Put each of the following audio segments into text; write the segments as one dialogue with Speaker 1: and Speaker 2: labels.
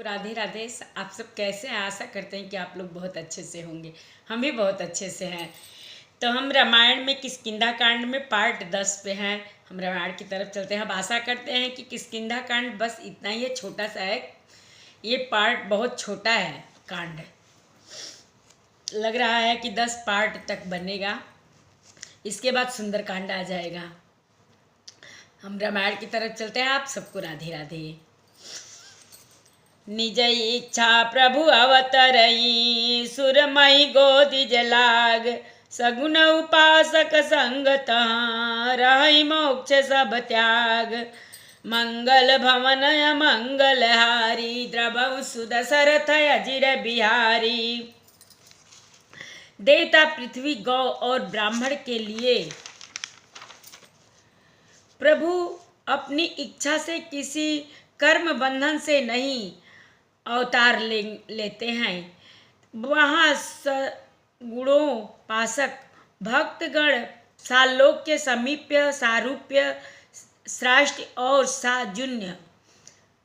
Speaker 1: राधे राधे। आप सब कैसे हैं? आशा करते हैं कि आप लोग बहुत अच्छे से होंगे। हम भी बहुत अच्छे से हैं। तो हम रामायण में किष्किंधा कांड में पार्ट 10 पे हैं। हम रामायण की तरफ चलते हैं। हम आशा करते हैं कि किष्किंधा कांड बस इतना ही है, छोटा सा है। ये पार्ट बहुत छोटा है कांड। लग रहा है कि 10 पार्ट तक बनेगा, इसके बाद सुंदर कांड आ जाएगा। हम रामायण की तरफ चलते हैं। आप सबको राधे राधे। निज इच्छा प्रभु अवतरई, सुरमई गोदि जलाग। सगुन उपासक संगत, रहि मोक्ष सब त्याग। मंगल भवन मंगल हारी, द्रवहु सुदशरथ अजिर बिहारी। देवता पृथ्वी, गौ और ब्राह्मण के लिए प्रभु अपनी इच्छा से किसी कर्म बंधन से नहीं अवतार लेते हैं। वहाँ गुणों पासक भक्तगण सालोक के समीप्य, सारूप्य, श्राष्ट और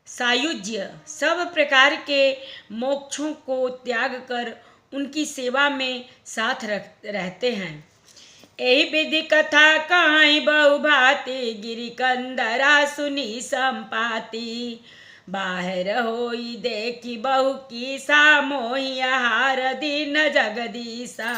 Speaker 1: सायुज्य सब प्रकार के मोक्षों को त्याग कर उनकी सेवा में साथ रहते हैं। एहि विधि कथा कहाई बहु भांति, गिरि कंदरा सुनी संपाति। बाहर होई देखी बहु कीसा, मोहि आहार दीन जगदीसा।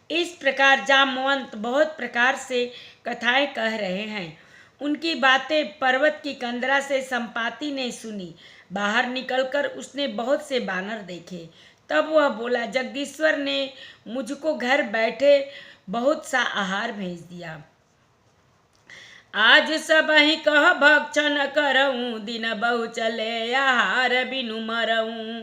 Speaker 1: इस प्रकार जामवंत बहुत प्रकार से कथाएं कह रहे हैं। उनकी बातें पर्वत की कंदरा से संपाति ने सुनी। बाहर निकलकर उसने बहुत से बानर देखे। तब वह बोला, जगदीश्वर ने मुझको घर बैठे बहुत सा आहार भेज दिया। आज सब ही कह भक्षण करऊं, दिन बहु चले आहार बिनु मरऊं।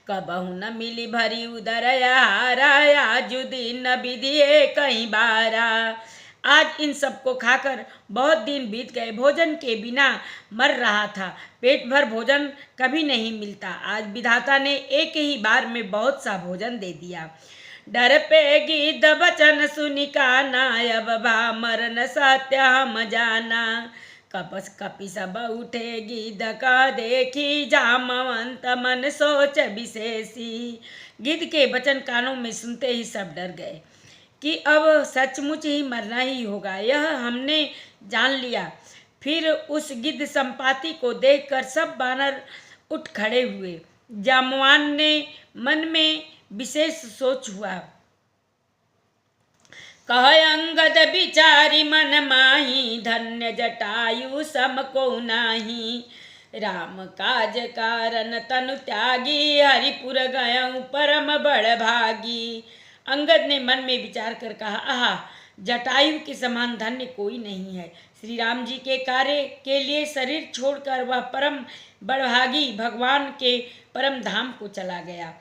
Speaker 1: कबहु न मिली भरी उदर आहारा, आज दिन विधि कहीं बारा। आज इन सबको खाकर बहुत दिन बीत गए। भोजन के बिना मर रहा था। पेट भर भोजन कभी नहीं मिलता। आज विधाता ने एक ही बार में बहुत सा भोजन दे दिया। डर पे गीत बचन सुनि काना, अब भा मरन सत्य हम जाना। कपस कपि सब उठे गिद्ध का देखी, जामवंत मन सोच विशेषी। गिद्ध के वचन कानों में सुनते ही सब डर गए कि अब सचमुच ही मरना ही होगा। यह हमने जान लिया। फिर उस गिद्ध संपाति को देखकर सब बानर उठ खड़े हुए। जामवान ने मन में विशेष सोच हुआ। कह अंगद बिचारी मन माही, धन्य जटायु सम को नाही। राम काज कारण तनु त्यागी, हरिपुर गयऊं परम बड़ भागी। अंगद ने मन में विचार कर कहा, आहा, जटायु के समान धन्य कोई नहीं है। श्री राम जी के कार्य के लिए शरीर छोड़कर वह परम बड़भागी भगवान के परम धाम को चला गया।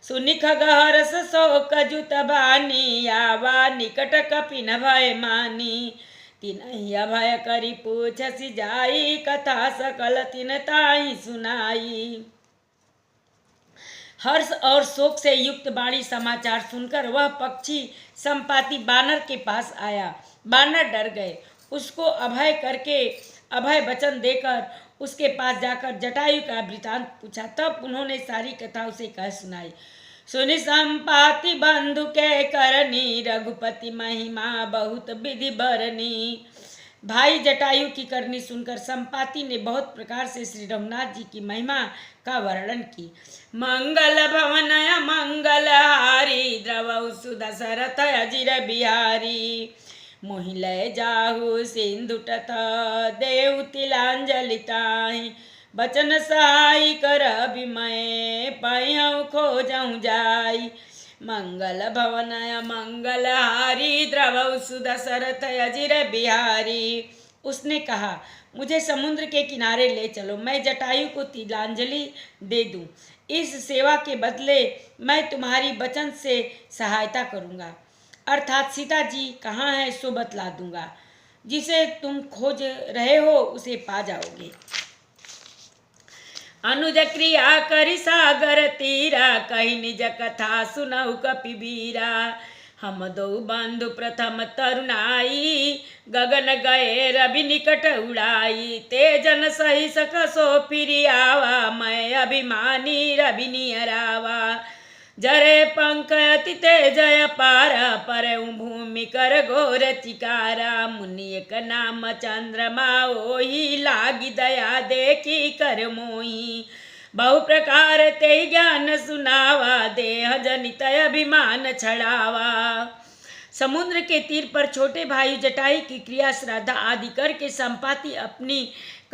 Speaker 1: सुनिख गहरस शोक जुत बानी, आवा निकट कपिन भय मानी। तिनहि अभय करि पूछसि जाई, कथा सकल तिन ताहि सुनाई। हर्ष और शोक से युक्त वाणी समाचार सुनकर वह पक्षी संपाति बानर के पास आया। बानर डर गए। उसको अभय वचन देकर उसके पास जाकर जटायु का वृतांत पूछा। तब उन्होंने सारी कथा उसे कह सुनाई। सुनि संपाति बंधु के करनी, रघुपति महिमा बहुत विधि बरनी। भाई जटायु की करनी सुनकर संपाति ने बहुत प्रकार से श्री रघुनाथ जी की महिमा का वर्णन की। मंगल भवन मंगल हारी, द्रवहु सुदशरथ अजिर बिहारी। मोहि लय जाहु सिंधु तट, देव तिलांजलि ताहि। बचन सहाय कर विमय, पयहु खोजहु जाई। मंगल भवन मंगल हारी, द्रवहु सुदशरथ अजिर बिहारी। उसने कहा, मुझे समुद्र के किनारे ले चलो, मैं जटायु को तिलांजलि दे दूं। इस सेवा के बदले मैं तुम्हारी वचन से सहायता करूंगा, अर्थात सीता जी कहाँ है सो बतला दूंगा। जिसे तुम खोज रहे हो उसे पा जाओगे। अनुज क्रिया करि सागर तीरा, कहि निज कथा सुनहु कपिबीरा। हम दो बंधु प्रथम तरुणाई, गगन गए रवि निकट उड़ाई। तेजन सही सकसो फिरि आवा, मैं अभिमानी रवि नियरावा। जरे पंख अति तेज अपार, परऊ भूमि कर घोर चिकारा। मुनि एक नाम चंद्रमा ओहि, लागी दया देखी कर मोही। बहु प्रकार ते ज्ञान सुनावा, देह जनित अभिमान छड़ावा। समुद्र के तीर पर छोटे भाई जटाई की क्रिया श्राद्ध आदि करके संपाति अपनी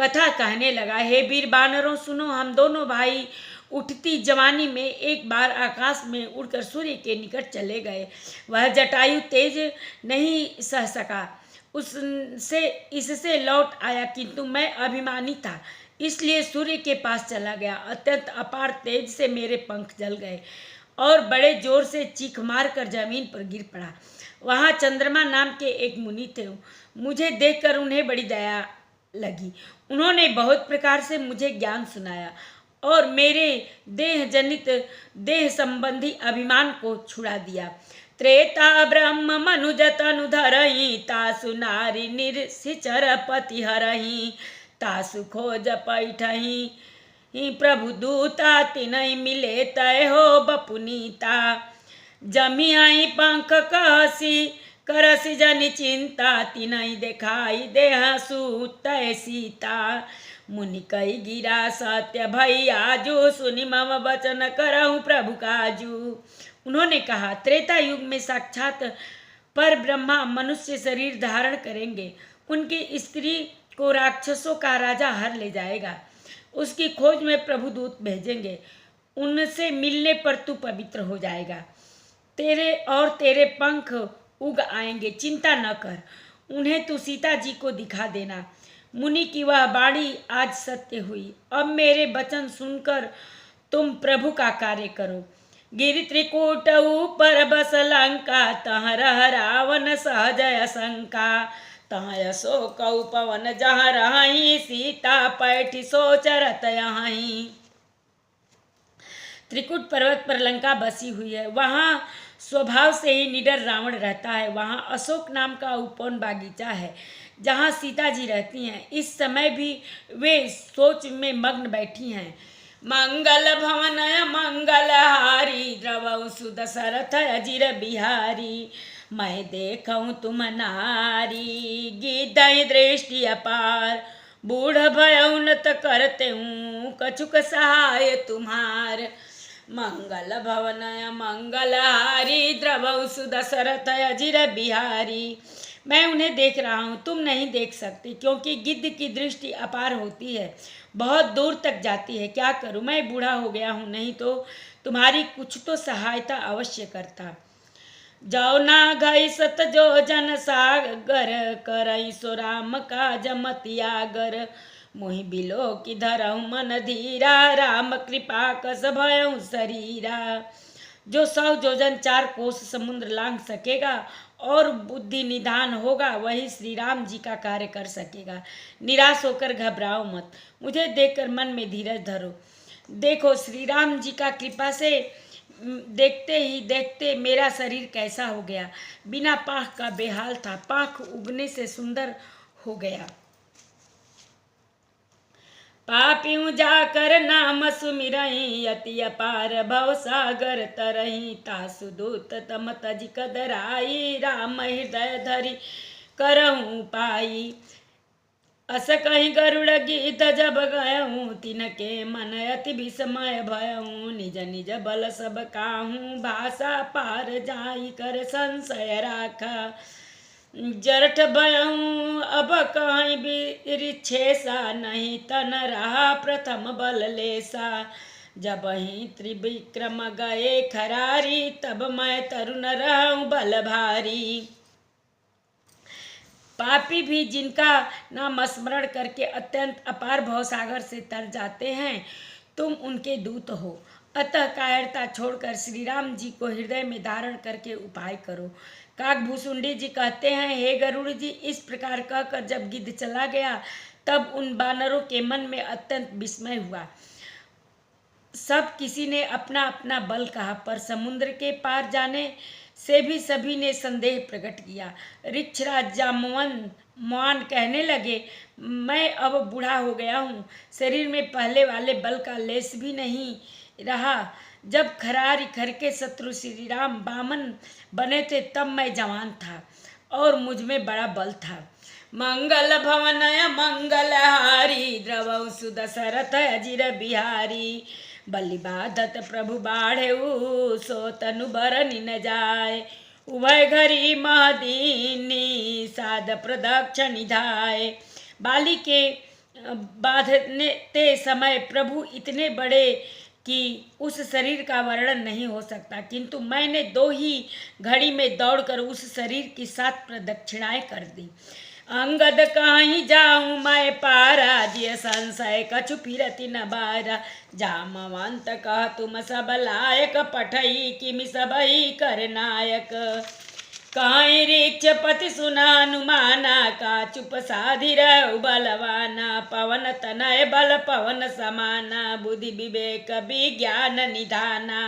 Speaker 1: कथा कहने लगा। हे वीर बानरों सुनो, हम दोनों भाई उठती जवानी में एक बार आकाश में उड़कर सूर्य के निकट चले गए। वह जटायु तेज नहीं सह सका, उससे इससे लौट आया, किंतु मैं अभिमानी था इसलिए सूर्य के पास चला गया। अत्यंत अपार तेज से मेरे पंख जल गए और बड़े जोर से चीख मार कर जमीन पर गिर पड़ा। वहाँ चंद्रमा नाम के एक मुनि थे। मुझे देखकर उन्हें बड़ी दया लगी। उन्होंने बहुत प्रकार से मुझे ज्ञान सुनाया और मेरे देह जनित देह संबंधी अभिमान को छुड़ा दिया। त्रेता ब्रह्म मनुज तनु धरहि, तासु नारी निरसिचर पति हरहि। तासु खोज पैठहि प्रभु दूता, तिनहि मिले तय हो बपुनीता। जमी आई पंख कहसी, करसी जनि चिंता, तिनहि देखाई देह सुतय सीता। मुनि कई गिरा सत्य भई आजू, सुनि मम वचन करहु प्रभु काजू। उन्होंने कहा, त्रेता युग में साक्षात पर ब्रह्मा मनुष्य शरीर धारण करेंगे। उनकी स्त्री को राक्षसों का राजा हर ले जाएगा। उसकी खोज में प्रभु दूत भेजेंगे। उनसे मिलने पर तू पवित्र हो जाएगा। तेरे पंख उग आएंगे, चिंता न कर। उन्हें तू सीता जी को दिखा देना। मुनि की वह वाणी आज सत्य हुई। अब मेरे वचन सुनकर तुम प्रभु का कार्य करो। गिरि त्रिकूट ऊपर बस लंका, तह रह रावण सहजय शंका। तह अशोक पवन जहाँ रही, सीता पैठी सोचरत यहीं। त्रिकुट पर्वत पर लंका बसी हुई है। वहाँ स्वभाव से ही निडर रावण रहता है। वहाँ अशोक नाम का उपवन बागीचा है जहाँ सीता जी रहती हैं। इस समय भी वे सोच में मग्न बैठी हैं। मंगल भवन मंगलहारी, द्रवौ सुदशरथ अजिर बिहारी। मैं देखूं तुम नारी, गिद्धि दृष्टि अपार। बूढ़ भयउ न त करते हूँ, कछुक सहाय तुम्हार। मंगल भवन मंगलहारी, द्रवौ सुदशरथ अजिर बिहारी। मैं उन्हें देख रहा हूँ, तुम नहीं देख सकते, क्योंकि गिद्ध की दृष्टि अपार होती है, बहुत दूर तक जाती है। क्या करूँ, मैं बूढ़ा हो गया हूँ, नहीं तो तुम्हारी कुछ तो सहायता अवश्य करता। जाओ ना गई सत जो जन सागर, करई सो राम काज मतियागर। मोहि बिलो की धरहु मन धीरा, राम कृपा कस भयउ शरीरा। जो 100 योजन 4 कोस समुद्र लांघ सकेगा और बुद्धि निधान होगा, वही श्री राम जी का कार्य कर सकेगा। निराश होकर घबराओ मत, मुझे देखकर मन में धीरज धरो। देखो श्री राम जी का कृपा से देखते ही देखते मेरा शरीर कैसा हो गया। बिना पाँख का बेहाल था, पाँख उगने से सुंदर हो गया। पापियों जाकर नाम सुमिरहि, अति अपार भव सागर तरहि। तासु दूत तम तज कदराई, राम हृदय धरि करहु पाई। अस कहीं गरुड़ गीत जब गयऊँ, तिनके मन अति विस्मय भयऊँ। निज निज बल सब काहूँ, भाषा पार जाई कर संशय राखा। जरठ भयऊँ अब कहीं बिरिछेसा, नहीं तन रहा प्रथम बल लेसा। जब ही त्रिविक्रम गए खरारी, तब मैं तरुण रहूं बल भारी। पापी भी जिनका नाम स्मरण करके अत्यंत अपार भवसागर से तर जाते हैं, तुम उनके दूत हो। अतः कायरता छोड़कर श्री राम जी को हृदय में धारण करके उपाय करो। काकभूसुंडी जी कहते हैं, हे गरुड़ जी, इस प्रकार कहकर जब गिद्ध चला गया, तब उन बानरों के मन में अत्यंत विस्मय हुआ। सब किसी ने अपना अपना बल कहा, पर समुद्र के पार जाने से भी सभी ने संदेह प्रकट किया। ऋक्षराज जाम्बवान कहने लगे, मैं अब बूढ़ा हो गया हूँ, शरीर में पहले वाले बल का लेस भी नहीं रहा। जब खरारी खर के शत्रु श्री राम वामन बने थे तब मैं जवान था और मुझ में बड़ा बल था। मंगल भवनय मंगलहारी द्रवौ सुदशरथ अजिर बिहारी। बलि बाधत प्रभु बाढ़ेऊ सो तनु बरनि न जाय। उभय घरी महदीनी साध प्रदक्ष निधाय। बाली के बाधने ते समय प्रभु इतने बड़े कि उस शरीर का वर्णन नहीं हो सकता, किंतु मैंने 2 ही घड़ी में दौड़कर उस शरीर की 7 प्रदक्षिणाएं कर दी। अंगद कहीं जाऊं मैं पारा, जिय संशय कछु फिरति न बारा। जामवंत कह तुम सब लायक, पठई किमि सबई कर नायक। कहीं ऋक्षपति सुना हनुमाना, का चुप साधि रहु बलवाना। पवन तनय बल पवन समाना, बुद्धि विवेक विज्ञान निधाना।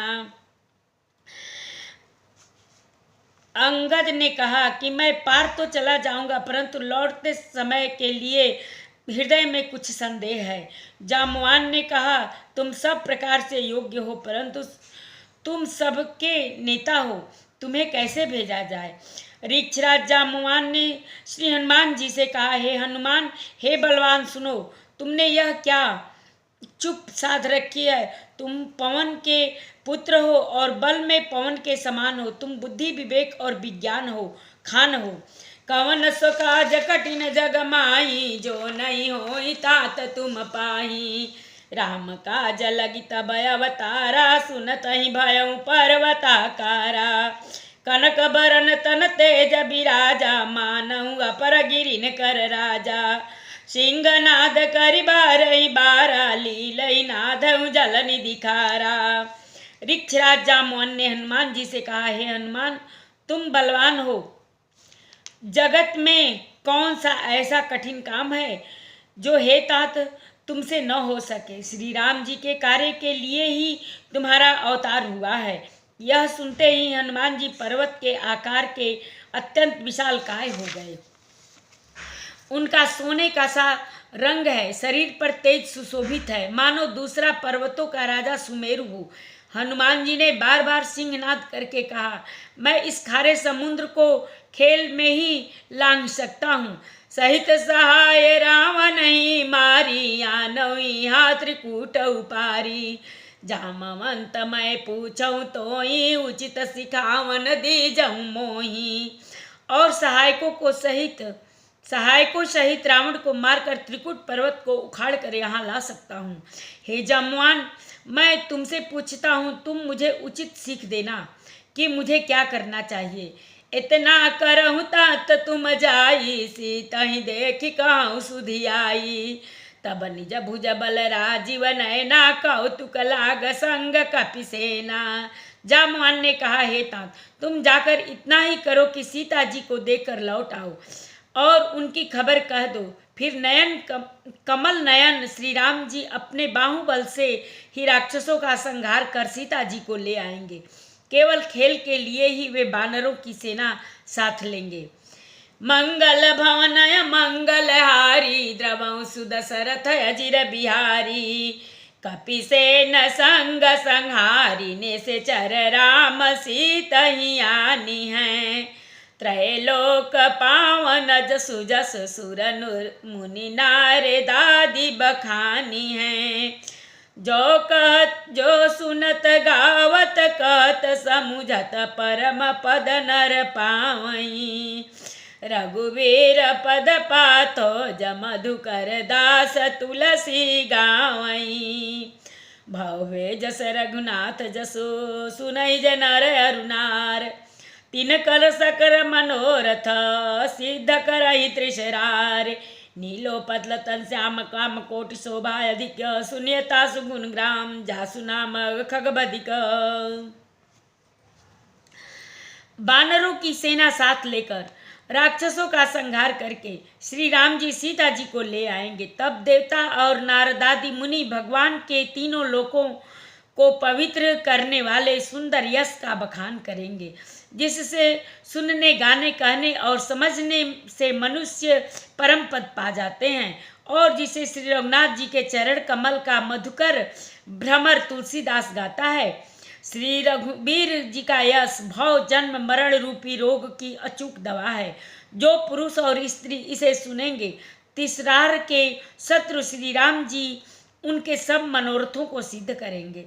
Speaker 1: अंगद ने कहा कि मैं पार तो चला जाऊंगा, परंतु लौटते समय के लिए हृदय में कुछ संदेह है। जाम्बवान ने कहा, तुम सब प्रकार से योग्य हो, परंतु तुम सबके नेता हो, तुम्हें कैसे भेजा जाए। ऋक्षराज जाम्बवान ने श्री हनुमान जी से कहा, हे हनुमान, हे बलवान, सुनो, तुमने यह क्या चुप साध रखी है। तुम पवन के पुत्र हो और बल में पवन के समान हो। तुम बुद्धि विवेक और विज्ञान हो, खान हो। कवन सो काज कठिन जग माही, जो नहीं होई तात तुम पाही। राम काज लगी तब अवतारा, सुनत ही भयउ पर्वताकारा। कनक बरन तन तेज बिराजा, मानहु अपर गिरिन कर राजा। सिंहनाद करि बारहि बारा, लीलई नादहु जल निधि खारा। ऋक्षराज जाम्बवान ने हनुमान जी से कहा, हे हनुमान, तुम बलवान हो, जगत में कौन सा ऐसा कठिन काम है जो हे तात तुमसे न हो सके। श्री राम जी के कार्य के लिए ही तुम्हारा अवतार हुआ है। यह सुनते ही हनुमान जी पर्वत के आकार के अत्यंत विशालकाय हो गए। उनका सोने का सा रंग है, शरीर पर तेज सुशोभित है, मानो दूसरा पर्वतों का राजा सुमेरु हो। हनुमान जी ने बार बार सिंहनाद करके कहा, मैं इस खारे समुद्र को खेल में ही लांघ सकता हूँ। सहित सहाय रावण ही मारी, आनई हाथ त्रिकूट उपारी। जामवंत मैं पूछऊँ तोई, उचित सिखावन दीजऊँ मोही। और सहायकों सहित रावण को मारकर त्रिकुट पर्वत को उखाड़ कर यहाँ ला सकता हूँ। हे जाम्बवान, मैं तुमसे पूछता हूँ, तुम मुझे उचित सीख देना कि मुझे क्या करना चाहिए। इतना करहु तात तुम जाई, सीता ही देखी कहूँ सुधि आई। तब निज भुज बल राजीव नयना, कौतुक लाग संग कपि सेना। जाम्बवान ने कहा, हे तात, तुम जाकर इतना ही करो कि सीता जी को देखकर लौट आओ और उनकी खबर कह दो। फिर कमल नयन श्री राम जी अपने बाहुबल से ही राक्षसों का संहार कर सीता जी को ले आएंगे। केवल खेल के लिए ही वे बानरों की सेना साथ लेंगे। मंगल भवनय मंगलहारी, द्रवौ सुदशरथ अजिर बिहारी। कपिसेन संग संहारी, ने से चर राम सीता ही आनी है। त्रैलोक पावन जसु जस सुर मुनि नारे दादी बखानी है। जो सुनत गावत कहत, समुझत परम पद नर पावई। रघुवीर पद पाथो जमधुकर दास तुलसी गावई। भवे जस रघुनाथ जसो सुनई जनर अरुणार। तीन कल सकर मनोरथ सिद्ध करहि त्रिशरार। नीलो पतल तन श्याम काम कोटि शोभा अधिक। सुनियता सुगुण ग्राम जासु नाम खगबधिक। बानरों की सेना साथ लेकर राक्षसों का संहार करके श्री राम जी सीता जी को ले आएंगे। तब देवता और नारदादि मुनि भगवान के तीनों लोकों को पवित्र करने वाले सुंदर यश का बखान करेंगे, जिससे सुनने, गाने, कहने और समझने से मनुष्य परम पद पा जाते हैं, और जिसे श्री रघुनाथ जी के चरण कमल का मधुकर भ्रमर तुलसीदास गाता है। श्री रघुवीर जी का यश भव जन्म मरण रूपी रोग की अचूक दवा है। जो पुरुष और स्त्री इसे सुनेंगे, तिसरार के शत्रु श्री राम जी उनके सब मनोरथों को सिद्ध करेंगे।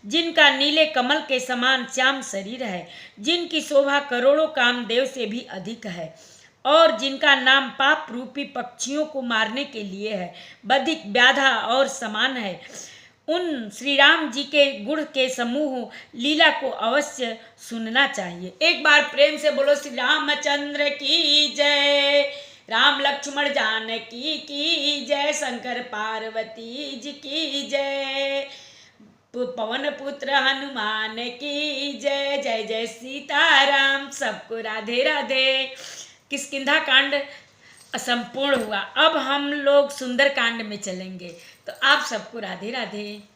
Speaker 1: जिनका नीले कमल के समान श्याम शरीर है, जिनकी शोभा करोड़ों कामदेव से भी अधिक है, और जिनका नाम पाप रूपी पक्षियों को मारने के लिए है, बधिक व्याधा और समान है, उन श्री राम जी के गुण के समूह लीला को अवश्य सुनना चाहिए। एक बार प्रेम से बोलो श्री रामचंद्र की जय, राम लक्ष्मण जानकी की जय, शंकर पार्वती जी की जय, पवन पुत्र हनुमान की जय। जय जय सीताराम। सबको राधे राधे। किष्किंधा कांड संपूर्ण हुआ। अब हम लोग सुंदर कांड में चलेंगे, तो आप सबको राधे राधे।